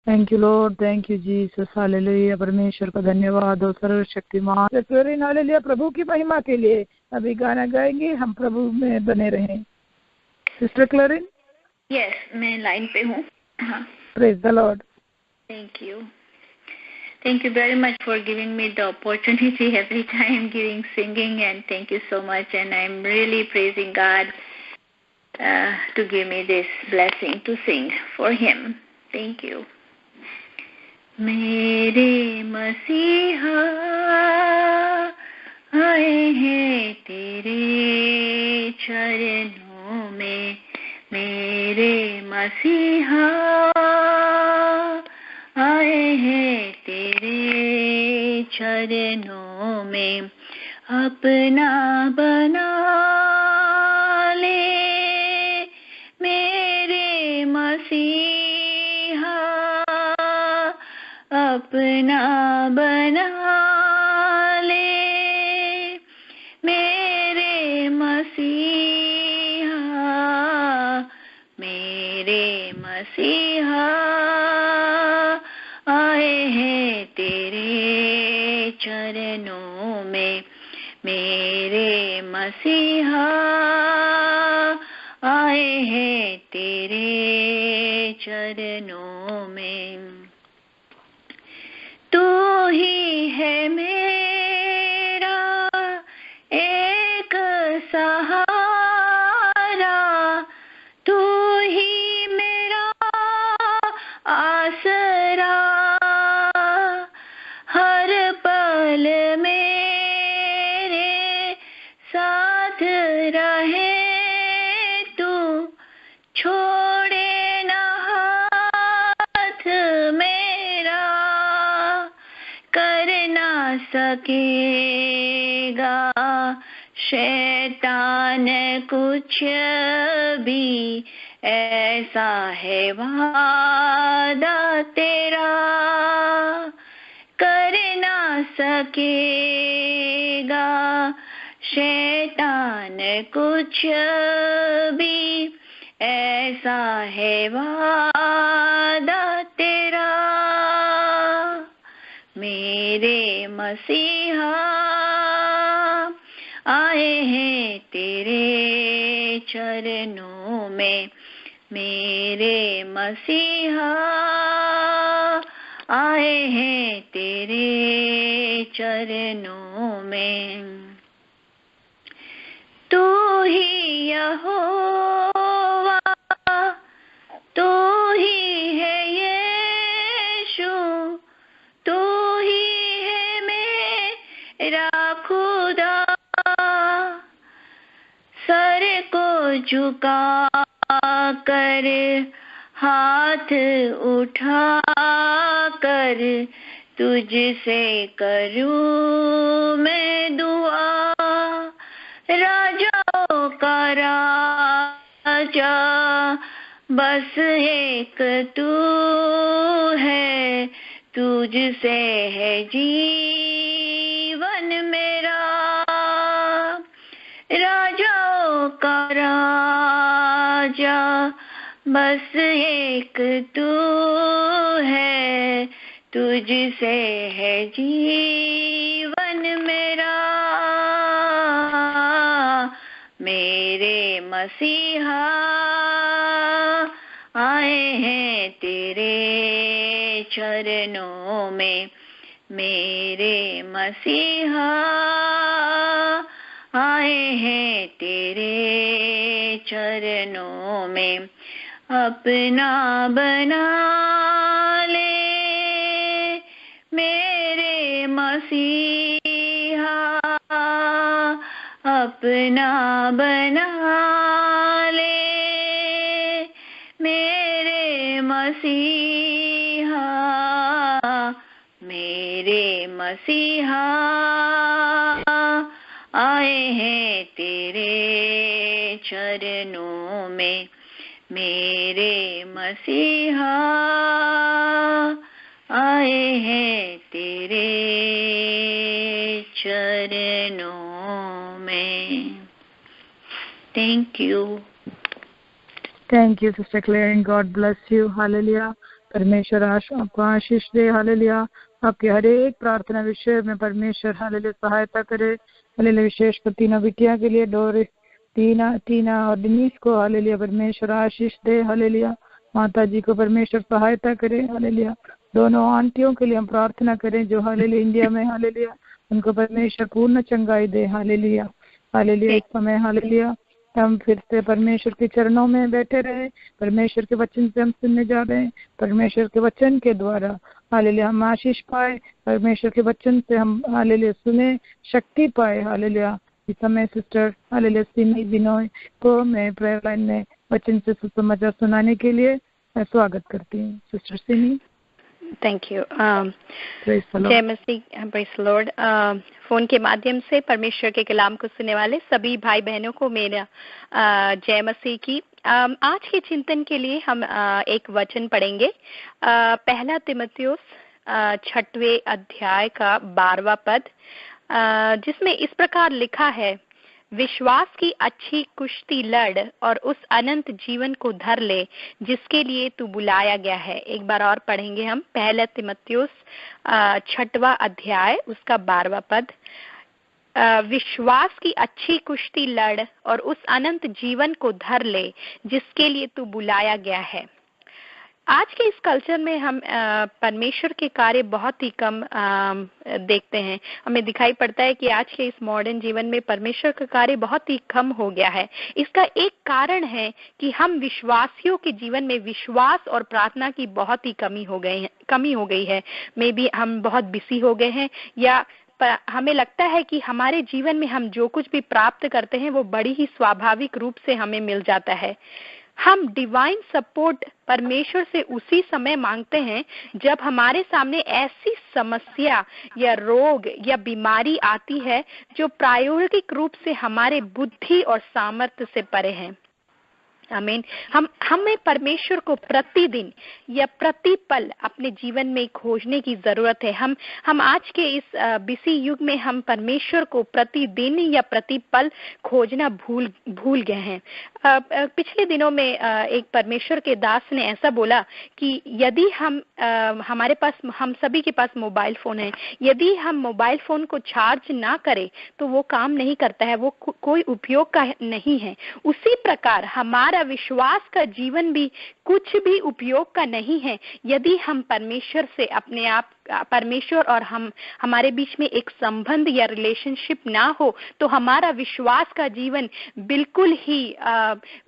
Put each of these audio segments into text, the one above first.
Thank you Lord, thank you Jesus, hallelujah. परमेश्वर का धन्यवाद और सर्वशक्तिमान हालेलुया। प्रभु की महिमा के लिए अभी गाना गाएंगे, हम प्रभु में बने रहें। Sister chlorine. यस, मैं लाइन पे हूँ। हाँ, praise the Lord. Thank you very much for giving me the opportunity every time giving singing, and thank you so much. And I'm really praising God to give me this blessing to sing for Him. Thank you. मेरे मसीहा आए हैं तेरे चरणों में, मेरे मसीहा आए हैं तेरे चरणों में, अपना बना ले मेरे मसीहा, अपना बना ले मेरे मसीहा, मेरे मसीहा आए हैं तेरे चरणों में, मेरे मसीहा आए हैं तेरे चरणों में। तू ही है मेरा एक सहारा, तू ही मेरा आसरा, हर पल मेरे साथ रहे तू, छोड़े ना हाथ मेरा, कर ना सकेगा शैतान कुछ भी, ऐसा है वादा तेरा, कर ना सकेगा शैतान कुछ भी, ऐसा है वादा तेरा। मेरे मसीहा आए हैं तेरे चरणों में, मेरे मसीहा आए हैं तेरे चरणों में। तू ही यहोवा, तू ही है यीशु, तू ही है मेरा खुदा, सर को झुका कर हाथ उठा कर, तुझसे करूं मैं दुआ, राजाओं का राजा बस एक तू है, तुझसे है जीवन मेरा, राजाओं का राजा बस एक तू है, तुझसे है जीवन मेरा। मेरे मसीहा आए हैं तेरे चरणों में, मेरे मसीहा आए हैं तेरे चरणों में, अपना बना ले मेरे मसीहा, अपना बना ले मेरे मसीहा, मेरे मसीहा आए हैं तेरे चरणों में, मेरे मसीहा आए हैं तेरे चरणों में। Thank you. Thank you, Sister Claire, and God bless you. Hallelujah. परमेश्वर आपको आशीष दे। हालेलुया। आपके हर एक प्रार्थना विषय में परमेश्वर हालेलुया सहायता करे। हालेलुया। विशेष कर तीनों बिटिया के लिए, टीना और डिनीस को हालेलुया परमेश्वर आशीष दे। हालेलुया। माता जी को परमेश्वर सहायता करे। हालेलुया। दोनों आंटियों के लिए हम प्रार्थना करें जो हालेलुया इंडिया में हालेलुया, उनको परमेश्वर पूर्ण चंगाई दे। हालेलुया। हालेलुया। इस समय हालेलुया हम फिर से परमेश्वर के चरणों में बैठे रहे। परमेश्वर के वचन से हम सुनने जा रहे हैं। परमेश्वर के वचन के द्वारा हालेलुया हम आशीष पाए। परमेश्वर के वचन से हम हालेलुया सुने, शक्ति पाए। हालेलुया। इस समय सिस्टर हालेलुया सिमी बिनोय को मैं प्रेयर लाइन में वचन से सुसमाचार सुनाने के लिए स्वागत करती हूँ। सिस्टर सिमी। Thank you. जय मसीह। Praise the lord. फोन के माध्यम से परमेश्वर के कलाम को सुनने वाले सभी भाई बहनों को मेरा जय मसीह की। आज के चिंतन के लिए हम एक वचन पढ़ेंगे। पहला तिमुथियुस 6वें अध्याय का 12वां पद, जिसमें इस प्रकार लिखा है, विश्वास की अच्छी कुश्ती लड़ और उस अनंत जीवन को धर ले जिसके लिए तू बुलाया गया है। एक बार और पढ़ेंगे हम। पहला तिमुथियुस 6वां अध्याय उसका 12वां पद, विश्वास की अच्छी कुश्ती लड़ और उस अनंत जीवन को धर ले जिसके लिए तू बुलाया गया है। आज के इस कल्चर में हम परमेश्वर के कार्य बहुत ही कम देखते हैं। हमें दिखाई पड़ता है कि आज के इस मॉडर्न जीवन में परमेश्वर का कार्य बहुत ही कम हो गया है। इसका एक कारण है कि हम विश्वासियों के जीवन में विश्वास और प्रार्थना की बहुत ही कमी हो गई है। मे बी हम बहुत बिजी हो गए हैं, या हमें लगता है कि हमारे जीवन में हम जो कुछ भी प्राप्त करते हैं वो बड़ी ही स्वाभाविक रूप से हमें मिल जाता है। हम डिवाइन सपोर्ट परमेश्वर से उसी समय मांगते हैं जब हमारे सामने ऐसी समस्या या रोग या बीमारी आती है जो प्रायोगिक रूप से हमारे बुद्धि और सामर्थ्य से परे हैं। आमीन। हमें परमेश्वर को प्रतिदिन या प्रतिपल अपने जीवन में खोजने की जरूरत है। हम आज के इस बिजी युग में हम परमेश्वर को प्रतिदिन या प्रतिपल खोजना भूल गए हैं। पिछले दिनों में एक परमेश्वर के दास ने ऐसा बोला कि यदि हमारे पास, हम सभी के पास मोबाइल फोन है, यदि हम मोबाइल फोन को चार्ज ना करें तो वो काम नहीं करता है, वो कोई उपयोग का नहीं है। उसी प्रकार हमारा विश्वास का जीवन भी कुछ भी उपयोग का नहीं है यदि हम परमेश्वर से अपने आप, परमेश्वर और हमारे बीच में एक संबंध या रिलेशनशिप ना हो तो हमारा विश्वास का जीवन बिल्कुल ही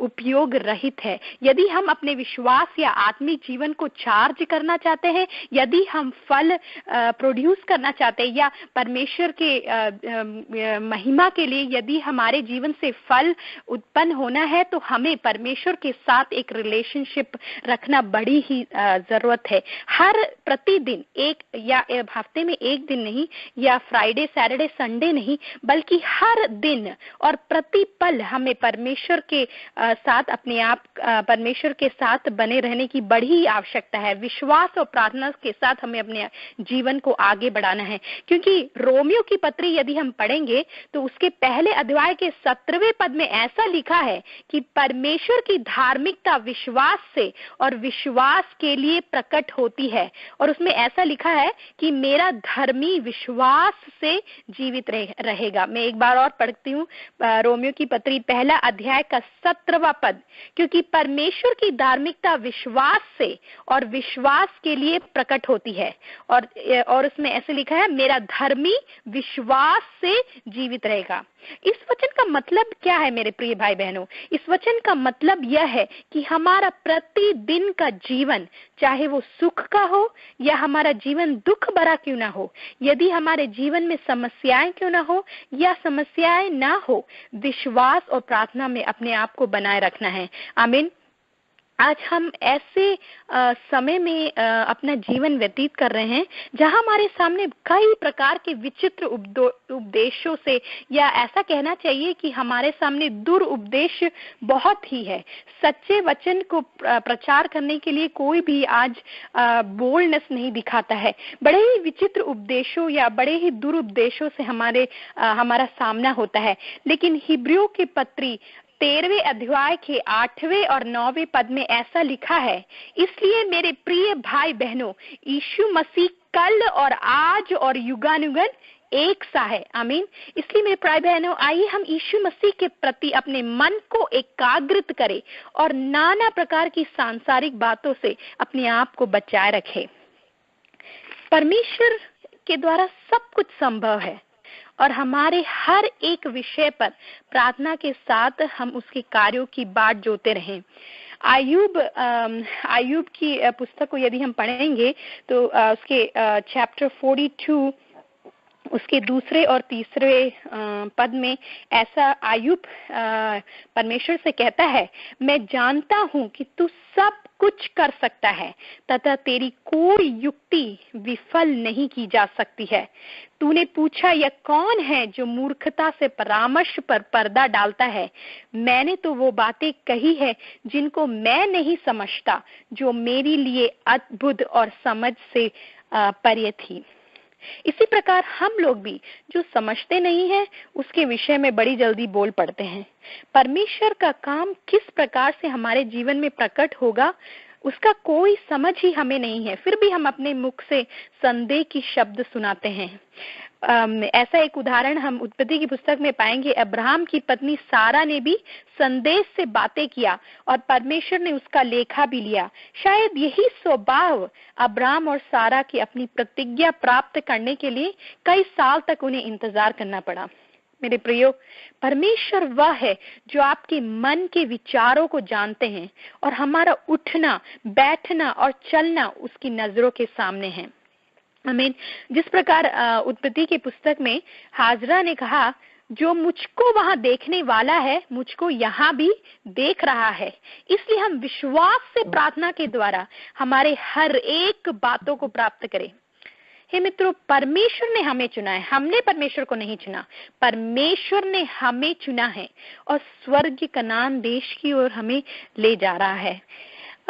उपयोग रहित है। यदि हम अपने विश्वास या आत्मिक जीवन को चार्ज करना चाहते हैं, यदि हम फल प्रोड्यूस करना चाहते हैं, या परमेश्वर के महिमा के लिए यदि हमारे जीवन से फल उत्पन्न होना है, तो हमें परमेश्वर के साथ एक रिलेशनशिप रखना बड़ी ही जरूरत है। हर प्रतिदिन एक, या हफ्ते में एक दिन नहीं, या फ्राइडे सैटरडे संडे नहीं, बल्कि हर दिन और प्रतिपल हमें परमेश्वर के साथ अपने आप परमेश्वर के साथ बने रहने की बड़ी आवश्यकता है। विश्वास और प्रार्थना के साथ हमें अपने जीवन को आगे बढ़ाना है, क्योंकि रोमियो की पत्री यदि हम पढ़ेंगे तो उसके पहले अध्याय के 17वें पद में ऐसा लिखा है कि परमेश्वर की धार्मिकता विश्वास से और विश्वास के लिए प्रकट होती है। और उसमें ऐसा लिखा है कि मेरा धर्मी विश्वास से जीवित रहेगा। मैं एक बार और पढ़ती हूँ, रोमियो की पत्री पहला अध्याय का 17वां पद, क्योंकि परमेश्वर की धार्मिकता विश्वास से और विश्वास के लिए प्रकट होती है। और उसमें ऐसे लिखा है, मेरा धर्मी विश्वास से जीवित रहेगा। इस वचन का मतलब क्या है मेरे प्रिय भाई बहनों? इस वचन का मतलब यह है कि हमारा प्रतिदिन का जीवन, चाहे वो सुख का हो या हमारा जीवन दुख भरा क्यों ना हो, यदि हमारे जीवन में समस्याएं क्यों ना हो या समस्याएं ना हो, विश्वास और प्रार्थना में अपने आप को बनाए रखना है। आमीन। आज हम ऐसे समय में अपना जीवन व्यतीत कर रहे हैं जहां हमारे सामने कई प्रकार के विचित्र उपदेशों से, या ऐसा कहना चाहिए कि हमारे सामने दुरुपदेश बहुत ही है। सच्चे वचन को प्रचार करने के लिए कोई भी आज बोल्डनेस नहीं दिखाता है। बड़े ही विचित्र उपदेशों या बड़े ही दुरुपदेशों से हमारा सामना होता है। लेकिन हिब्रियों की पत्री 13वें अध्याय के 8वें और 9वें पद में ऐसा लिखा है, इसलिए मेरे प्रिय भाई बहनों, यीशु मसीह कल और आज और युगानुगन एक सा है। आमीन। इसलिए मेरे प्राय बहनों, आइए हम यीशु मसीह के प्रति अपने मन को एकाग्रित करें और नाना प्रकार की सांसारिक बातों से अपने आप को बचाए रखें। परमेश्वर के द्वारा सब कुछ संभव है और हमारे हर एक विषय पर प्रार्थना के साथ हम उसके कार्यों की बाट जोते रहें। आयुब की पुस्तक को यदि हम पढ़ेंगे तो उसके चैप्टर 42 उसके दूसरे और तीसरे पद में ऐसा आयुब परमेश्वर से कहता है, मैं जानता हूं कि तू सब कुछ कर सकता है तथा तेरी कोई युक्ति विफल नहीं की जा सकती है। तूने पूछा, यह कौन है जो मूर्खता से परामर्श पर पर्दा डालता है? मैंने तो वो बातें कही है जिनको मैं नहीं समझता, जो मेरे लिए अद्भुत और समझ से परे थी। इसी प्रकार हम लोग भी जो समझते नहीं हैं उसके विषय में बड़ी जल्दी बोल पड़ते हैं। परमेश्वर का काम किस प्रकार से हमारे जीवन में प्रकट होगा उसका कोई समझ ही हमें नहीं है, फिर भी हम अपने मुख से संदेह की शब्द सुनाते हैं। ऐसा एक उदाहरण हम उत्पत्ति की पुस्तक में पाएंगे। अब्राहम की पत्नी सारा ने भी संदेश से बातें किया और परमेश्वर ने उसका लेखा भी लिया। शायद यही स्वभाव अब्राहम और सारा की अपनी प्रतिज्ञा प्राप्त करने के लिए कई साल तक उन्हें इंतजार करना पड़ा। मेरे प्रियो, परमेश्वर वह है जो आपके मन के विचारों को जानते हैं और हमारा उठना, बैठना और चलना उसकी नजरों के सामने है। आमीन। जिस प्रकार उत्पत्ति की पुस्तक में हाजरा ने कहा, जो मुझको वहां देखने वाला है मुझको यहाँ भी देख रहा है। इसलिए हम विश्वास से प्रार्थना के द्वारा हमारे हर एक बातों को प्राप्त करें। हे मित्रों, परमेश्वर ने हमें चुना है, हमने परमेश्वर को नहीं चुना, परमेश्वर ने हमें चुना है और स्वर्ग कनान देश की ओर हमें ले जा रहा है।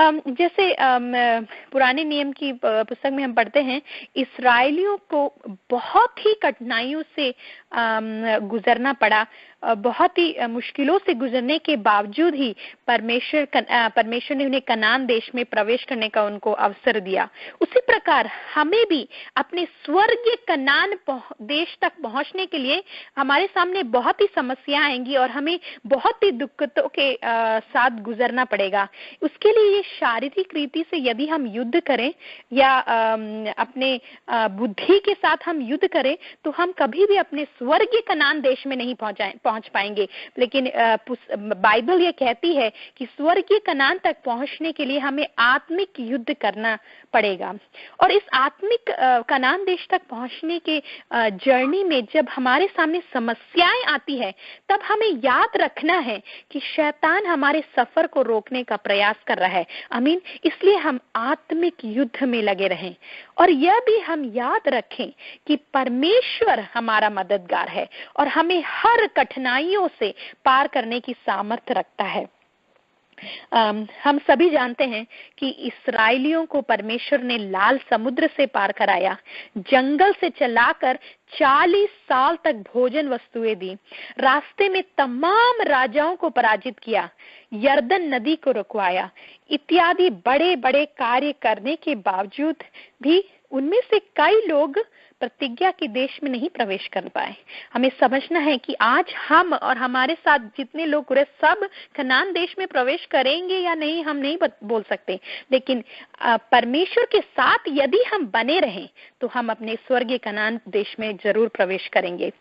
जैसे पुराने नियम की पुस्तक में हम पढ़ते हैं, इस्राएलियों को बहुत ही कठिनाइयों से गुजरना पड़ा, बहुत ही मुश्किलों से गुजरने के बावजूद ही परमेश्वर ने उन्हें कनान देश में प्रवेश करने का उनको अवसर दिया। उसी प्रकार हमें भी अपने स्वर्गीय कनान देश तक पहुंचने के लिए हमारे सामने बहुत ही समस्याएं आएंगी और हमें बहुत ही दिक्कतों के साथ गुजरना पड़ेगा। उसके लिए ये शारीरिक रीति से यदि हम युद्ध करें या अपने बुद्धि के साथ हम युद्ध करें तो हम कभी भी अपने स्वर्गीय कनान देश में नहीं पहुंच पाएंगे। लेकिन बाइबल ये कहती है कि स्वर्गीय कनान तक पहुंचने के लिए हमें आत्मिक युद्ध करना पड़ेगा। और इस आत्मिक कनान देश तक पहुंचने के जर्नी में जब हमारे सामने समस्याएं आती है तब हमें याद रखना है कि शैतान हमारे सफर को रोकने का प्रयास कर रहा है। आमीन। इसलिए हम आत्मिक युद्ध में लगे रहें और यह भी हम याद रखें कि परमेश्वर हमारा मददगार है और हमें हर कठिनाइयों से पार करने की सामर्थ्य रखता है। हम सभी जानते हैं कि इस्राएलियों को परमेश्वर ने लाल समुद्र से पार कराया, जंगल से चलाकर 40 साल तक भोजन वस्तुएं दी, रास्ते में तमाम राजाओं को पराजित किया, यर्दन नदी को रुकवाया, इत्यादि बड़े बड़े कार्य करने के बावजूद भी उनमें से कई लोग प्रतिज्ञा के देश में नहीं प्रवेश कर पाए। हमें समझना है कि आज हम और हमारे साथ जितने लोग पूरे सब कनान देश में प्रवेश करेंगे या नहीं हम नहीं बोल सकते, लेकिन परमेश्वर के साथ यदि हम बने रहें तो हम अपने स्वर्गीय कनान देश में जरूर प्रवेश करेंगे।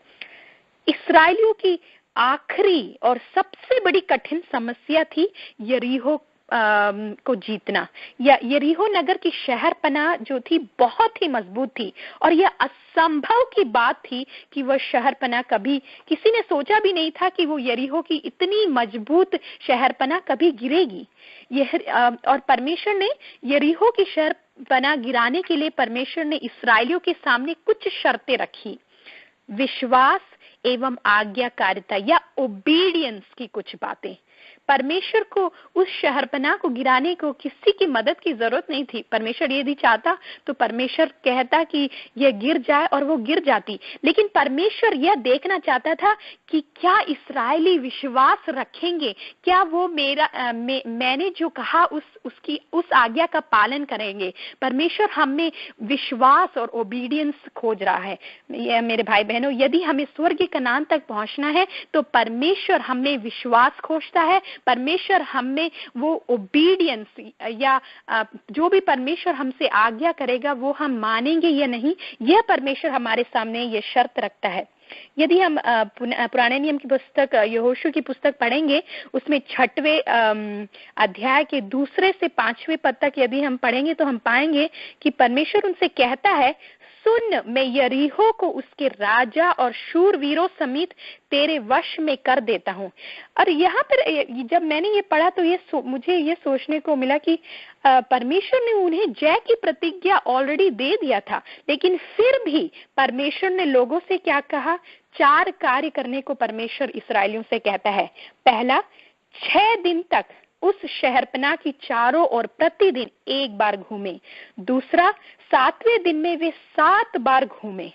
इस्राएलियों की आखिरी और सबसे बड़ी कठिन समस्या थी यरीहो को जीतना। या यरीहो नगर की शहर पनाह जो थी बहुत ही मजबूत थी और यह असंभव की बात थी कि वह शहर पनाह कभी, किसी ने सोचा भी नहीं था कि वो यरीहो की इतनी मजबूत शहर पनाह कभी गिरेगी। और परमेश्वर ने यरीहो की शहर पनाह गिराने के लिए परमेश्वर ने इस्राएलियों के सामने कुछ शर्तें रखी। विश्वास एवं आज्ञाकारिता या ओबीडियंस की कुछ बातें परमेश्वर को उस शहरपनाह को गिराने को किसी की मदद की जरूरत नहीं थी। परमेश्वर यदि चाहता तो परमेश्वर कहता कि यह गिर जाए और वो गिर जाती, लेकिन परमेश्वर यह देखना चाहता था कि क्या इस्राएली विश्वास रखेंगे, क्या वो मैंने जो कहा उस आज्ञा का पालन करेंगे। परमेश्वर हमें विश्वास और ओबीडियंस खोज रहा है। मेरे भाई बहनों, यदि हमें स्वर्ग कनान तक पहुंचना है तो परमेश्वर हमें विश्वास खोजता है। परमेश्वर हमें वो ओबीडियंस या जो भी परमेश्वर हमसे आज्ञा करेगा वो हम मानेंगे या नहीं, यह परमेश्वर हमारे सामने ये शर्त रखता है। यदि हम पुराने नियम की पुस्तक यहोशू की पुस्तक पढ़ेंगे, उसमें 6वें अध्याय के 2 से 5वें पद तक यदि हम पढ़ेंगे तो हम पाएंगे कि परमेश्वर उनसे कहता है, सुन, मैं यरीहो को उसके राजा और शूरवीरों समेत तेरे वश में कर देता हूँ। और यहाँ पर जब मैंने ये पढ़ा तो मुझे ये सोचने को मिला कि परमेश्वर ने उन्हें जय की प्रतिज्ञा ऑलरेडी दे दिया था, लेकिन फिर भी परमेश्वर ने लोगों से क्या कहा? 4 कार्य करने को परमेश्वर इस्राएलियों से कहता है। पहला, 6 दिन तक उस शहरपनाह की चारों ओर प्रतिदिन 1 बार घूमे। दूसरा, 7वें दिन में वे 7 बार घूमे।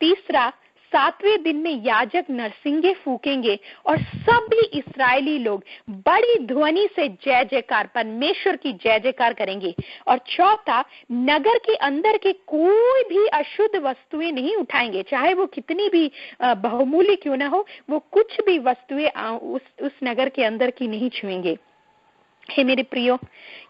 तीसरा, 7वें दिन में याजक नरसिंगे फूकेंगे और सभी इस्राएली लोग बड़ी ध्वनि से जय जयकार, परमेश्वर की जय जयकार करेंगे। और चौथा, नगर के अंदर के कोई भी अशुद्ध वस्तुएं नहीं उठाएंगे, चाहे वो कितनी भी बहुमूल्य क्यों ना हो, वो कुछ भी वस्तुएं उस नगर के अंदर की नहीं छुएंगे। हे मेरे प्रियो,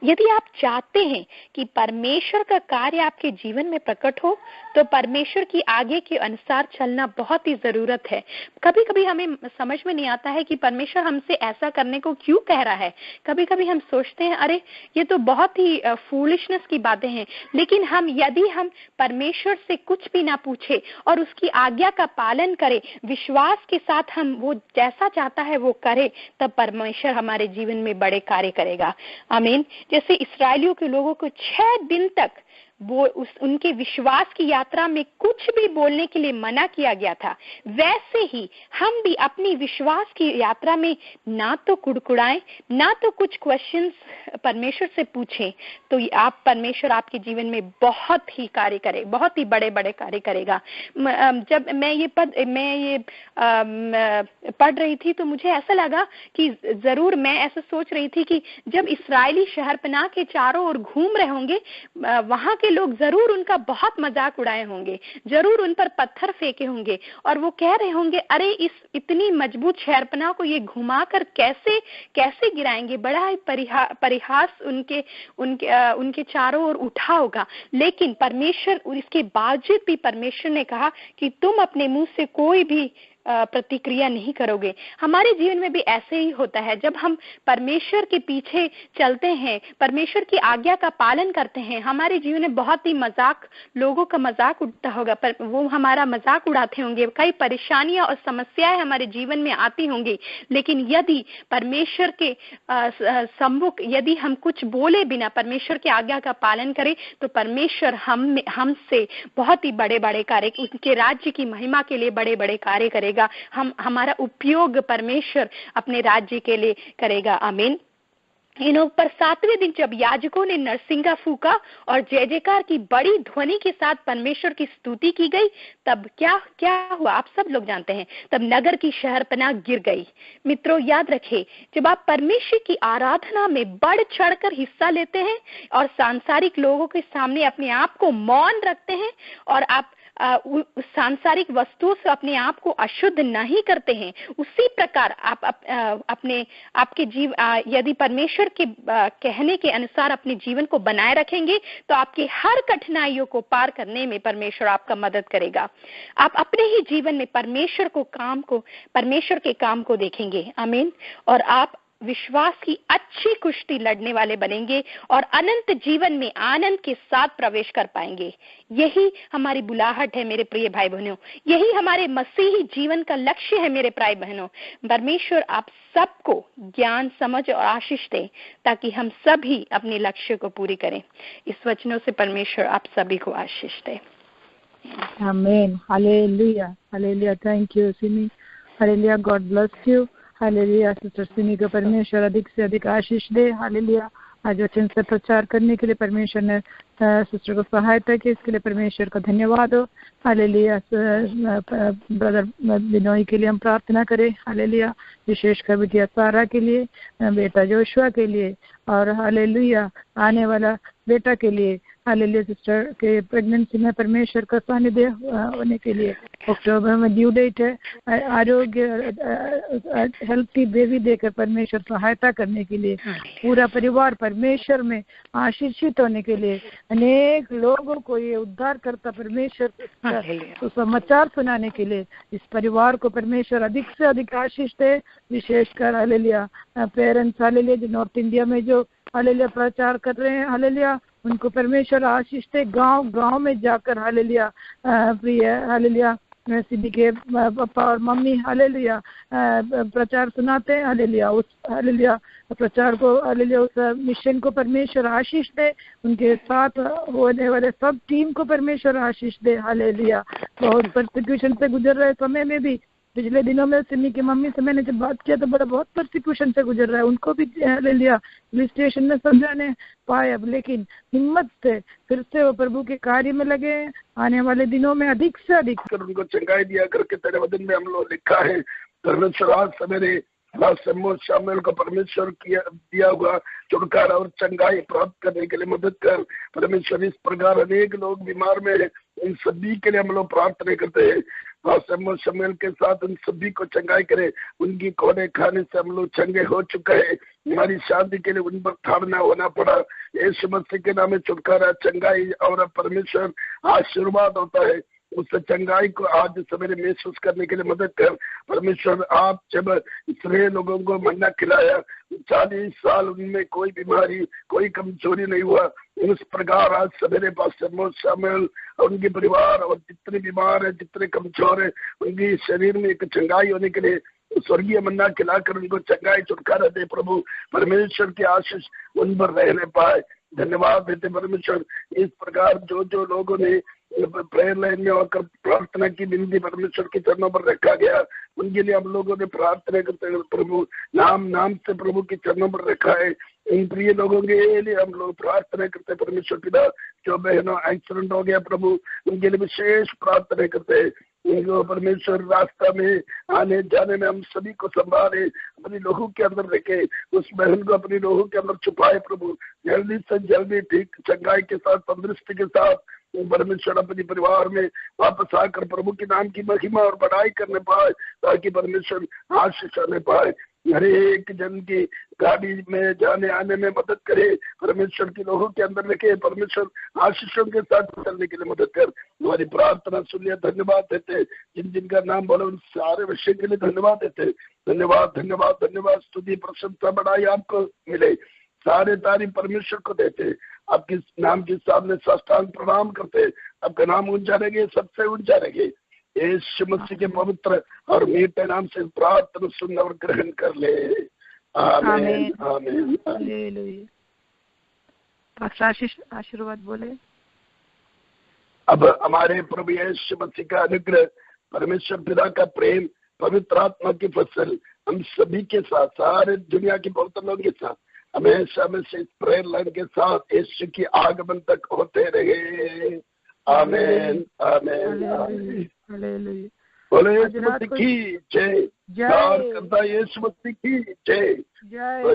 यदि आप चाहते हैं कि परमेश्वर का कार्य आपके जीवन में प्रकट हो तो परमेश्वर की आगे के अनुसार चलना बहुत ही जरूरत है। कभी कभी हमें समझ में नहीं आता है कि परमेश्वर हमसे ऐसा करने को क्यों कह रहा है। कभी कभी हम सोचते हैं अरे ये तो बहुत ही फूलिशनेस की बातें हैं, लेकिन यदि हम परमेश्वर से कुछ भी ना पूछे और उसकी आज्ञा का पालन करें, विश्वास के साथ हम वो जैसा चाहता है वो करें, तब परमेश्वर हमारे जीवन में बड़े कार्य करेगा। आमीन। जैसे इस्राएलियों के लोगों को 6 दिन तक वो उनके विश्वास की यात्रा में कुछ भी बोलने के लिए मना किया गया था, वैसे ही हम भी अपनी विश्वास की यात्रा में ना तो कुड़कुड़ाएं, ना तो कुछ क्वेश्चंस परमेश्वर से पूछें, तो आप परमेश्वर आपके जीवन में बहुत ही कार्य करे, बहुत ही बड़े बड़े कार्य करेगा। जब मैं ये पढ़ रही थी तो मुझे ऐसा लगा कि जरूर मैं ऐसा सोच रही थी कि जब इस्राएली शहरपनाह के चारों ओर घूम रहे होंगे, वहां लोग जरूर उनका बहुत मजाक उड़ाए होंगे, जरूर उन पर पत्थर फेंके होंगे और वो कह रहे होंगे अरे इस इतनी मजबूत शहरपनाह को ये घुमाकर कैसे गिराएंगे। बड़ा ही परिहास उनके चारों ओर उठा होगा। लेकिन परमेश्वर, इसके बावजूद भी परमेश्वर ने कहा कि तुम अपने मुंह से कोई भी प्रतिक्रिया नहीं करोगे। हमारे जीवन में भी ऐसे ही होता है। जब हम परमेश्वर के पीछे चलते हैं, परमेश्वर की आज्ञा का पालन करते हैं, हमारे जीवन में बहुत ही लोगों का मजाक उड़ता होगा, पर वो हमारा मजाक उड़ाते होंगे, कई परेशानियां और समस्याएं हमारे जीवन में आती होंगी। लेकिन यदि परमेश्वर के सम्मुख यदि हम कुछ बोले बिना परमेश्वर की आज्ञा का पालन करें तो परमेश्वर हमसे बहुत ही बड़े बड़े कार्य, उनके राज्य की महिमा के लिए बड़े बड़े कार्य करेगा। हमारा उपयोग परमेश्वर अपने राज्य के लिए करेगा। आमीन। पर 7वें दिन जब याजकों ने नरसिंगा फूका और जय जयकार की बड़ी ध्वनि के साथ परमेश्वर की स्तुति की गई, तब क्या हुआ आप सब लोग जानते हैं। तब नगर की शहरपनाह गिर गई। मित्रों, याद रखें, जब आप परमेश्वर की आराधना में बढ़ चढ़कर हिस्सा लेते हैं और सांसारिक लोगों के सामने अपने आप को मौन रखते हैं और आप सांसारिक वस्तुओं से अपने आप को अशुद्ध नहीं करते हैं, उसी प्रकार आप आपके यदि परमेश्वर के कहने के अनुसार अपने जीवन को बनाए रखेंगे तो आपके हर कठिनाइयों को पार करने में परमेश्वर आपका मदद करेगा। आप अपने ही जीवन में परमेश्वर के काम को देखेंगे। आमीन। और आप विश्वास की अच्छी कुश्ती लड़ने वाले बनेंगे और अनंत जीवन में आनंद के साथ प्रवेश कर पाएंगे। यही हमारी बुलाहट है मेरे प्रिय भाई बहनों, यही हमारे मसीही जीवन का लक्ष्य है मेरे भाई बहनों। परमेश्वर आप सबको ज्ञान, समझ और आशीष दे ताकि हम सभी अपने लक्ष्य को पूरी करें। इस वचनों से परमेश्वर आप सभी को आशीष दे। आमीन। Hallelujah, hallelujah. Thank you Simi. Hallelujah. God bless you. Hallelujah. Sister Simi को परमेश्वर अधिक से अधिक आशीष दे। हालेलुया। आज वचन से प्रचार करने के लिए परमेश्वर ने सिस्टर को सहायता की, इसके लिए परमेश्वर का धन्यवाद हो। हालेलुया। ब्रदर बिनोई के लिए हम प्रार्थना करें। हालेलुया। विशेषकर बिटिया सारा के लिए, बेटा जोशुआ के लिए, और हालेलुया आने वाला बेटा के लिए। हालेलुया। सिस्टर के प्रेगनेंसी में परमेश्वर का सानिध्य होने के लिए। अक्टूबर में ड्यू डेट है। आरोग्य हेल्थी बेबी देकर परमेश्वर सहायता करने के लिए। पूरा परिवार परमेश्वर में आशीषित होने के लिए। अनेक लोगों को ये उद्धार करता परमेश्वर तो समाचार सुनाने के लिए इस परिवार को परमेश्वर अधिक से अधिक आशीष दे। विशेषकर हालेलुया पेरेंट्स हालेलुया जो नॉर्थ इंडिया में जो हालेलुया प्रचार कर रहे हैं, हालेलुया उनको परमेश्वर आशीष दे। गांव गांव में जाकर हालेलुया प्रिय हालेलुया सिद्धि के पापा और मम्मी हालेलुया प्रचार सुनाते हैं। हालेलुया उस हालेलुया प्रचार को हालेलुया उस मिशन को परमेश्वर आशीष दे। उनके साथ होने वाले सब टीम को परमेश्वर आशीष दे। हालेलुया। बहुत परसिक्यूशन से गुजर रहे समय में भी, पिछले दिनों में सिमी की मम्मी से मैंने जब बात किया तो बहुत परसिक्यूशन से गुजर रहा है। उनको भी हालेलुया पुलिस स्टेशन में समझाने पाए अब, लेकिन हिम्मत से फिर से वो प्रभु के कार्य में लगे। आने वाले दिनों में अधिक से अधिक उनको चंगाई दिया करके तेरे वचन में हम लोग लिखा है। परमेश्वर आज सवेरे शामिल को परमेश्वर दिया हुआ छुटकारा और चंगाई प्राप्त करने के लिए मदद कर। परमेश्वर इस प्रकार अनेक लोग बीमार में है, इन सभी के लिए हम लोग प्रार्थना करते हैं। शमूएल के साथ उन सभी को चंगाई करे। उनकी कोड़े खाने से हम लोग चंगे हो चुके हैं। हमारी शांति के लिए उन पर ठाड़ना होना पड़ा। यीशु मसीह के नाम में छुटकारा, चंगाई और परमेश्वर आशीर्वाद होता है। उस चंगाई को आज सवेरे महसूस करने के लिए मदद कर। परमेश्वर आप जब इसराइल लोगों को मन्ना खिलाया 40 साल उनमें कोई बीमारी कोई कमजोरी नहीं हुआ, उस प्रकार आज सवेरे पास्टर शामिल और उनके परिवार और जितने बीमार है जितने कमजोर है उनकी शरीर में एक चंगाई होने के लिए स्वर्गीय मन्ना खिलाकर उनको चंगाई छुटकारा दे। प्रभु परमेश्वर की आशीष उन पर रहने पाए। धन्यवाद देते परमेश्वर। इस प्रकार जो जो लोगों ने प्रेयर लाइन में होकर प्रार्थना की विनती परमेश्वर के चरणों पर रखा गया, उनके लिए हम लोगों ने प्रार्थना करते हैं। प्रभु नाम नाम से प्रभु के चरणों पर रखा है। इन प्रिय लोगों के लिए हम लोग प्रार्थना करते हैं। परमेश्वर पिता जो बहनों एक्सीडेंट हो गया प्रभु उनके लिए विशेष प्रार्थना करते हैं। इनको परमेश्वर रास्ता में आने जाने में हम सभी को संभाले, अपनी लोगों के अंदर रखे, उस बहन को अपनी लोगों के अंदर छुपाए। प्रभु जल्दी से जल्दी ठीक चंगाई के साथ तंदुरुस्ती के साथ परमेश्वर अपने परिवार में वापस आकर प्रभु के नाम की महिमा और बढ़ाई करने पाए, ताकि परमेश्वर आशीष आने पाए। हर एक जन की गाड़ी में जाने आने में मदद करे। परमेश्वर की लोगों के अंदर रखे। परमेश्वर आशीषों के साथ चलने के लिए मदद कर। हमारी प्रार्थना सुन लिया। धन्यवाद देते। जिन जिनका नाम बोला उन सारे विषय के लिए धन्यवाद देते। धन्यवाद धन्यवाद धन्यवाद। स्तुति प्रशंसा बढ़ाई आपको मिले। सारे तारीफ परमेश्वर को देते। आपके नाम के सामने साष्टांग प्रणाम करते। आपका नाम ऊंचा रहे, सबसे ऊंचा रहे। यीशु मसीह के पवित्र और मीठे नाम से प्रार्थना सुन और ग्रहण कर ले। आमीन आमीन हालेलुया। आशीर्वाद बोले। अब हमारे प्रभु यीशु मसीह का अनुग्रह, परमेश्वर पिता का प्रेम, पवित्र आत्मा की फसल हम सभी के साथ, सारे दुनिया के पवित्र लोगों के साथ हमेशा में से प्रेयर लाइन के साथ यीशु की आगमन तक होते रहे। आमीन आमीन आमीन। बोले यीशु मसीह की जय। करता यीशु मसीह की जय।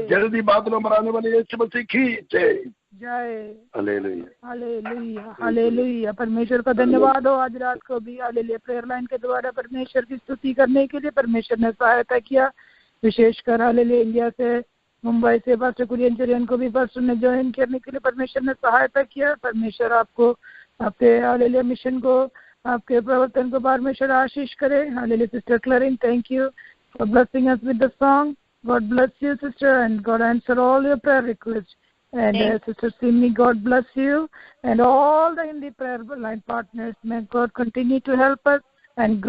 जल्दी बादलों में आने वाले यीशु मसीह की जय। जय। Hallelujah hallelujah hallelujah. परमेश्वर का धन्यवाद हो आज रात को भी हालेलुया प्रेयर लाइन के द्वारा परमेश्वर की स्तुति करने के लिए परमेश्वर ने सहायता किया। विशेषकर हालेलुया इंडिया से, मुंबई से पास्टर कुरियन चरियन को भी पास्टर ने ज्वाइन करने के लिए परमेश्वर ने सहायता किया। परमेश्वर आपको, आपके हालेलुया मिशन को, आपके प्रवर्तन को परमेश्वर आशीष करे। Hallelujah. Sister chlorine, thank you for blessing us with the song. God bless you, sister, and God answer all your prayer requests. And Sister Simi, God bless you, and all the Hindi prayer line partners. May God continue to help us and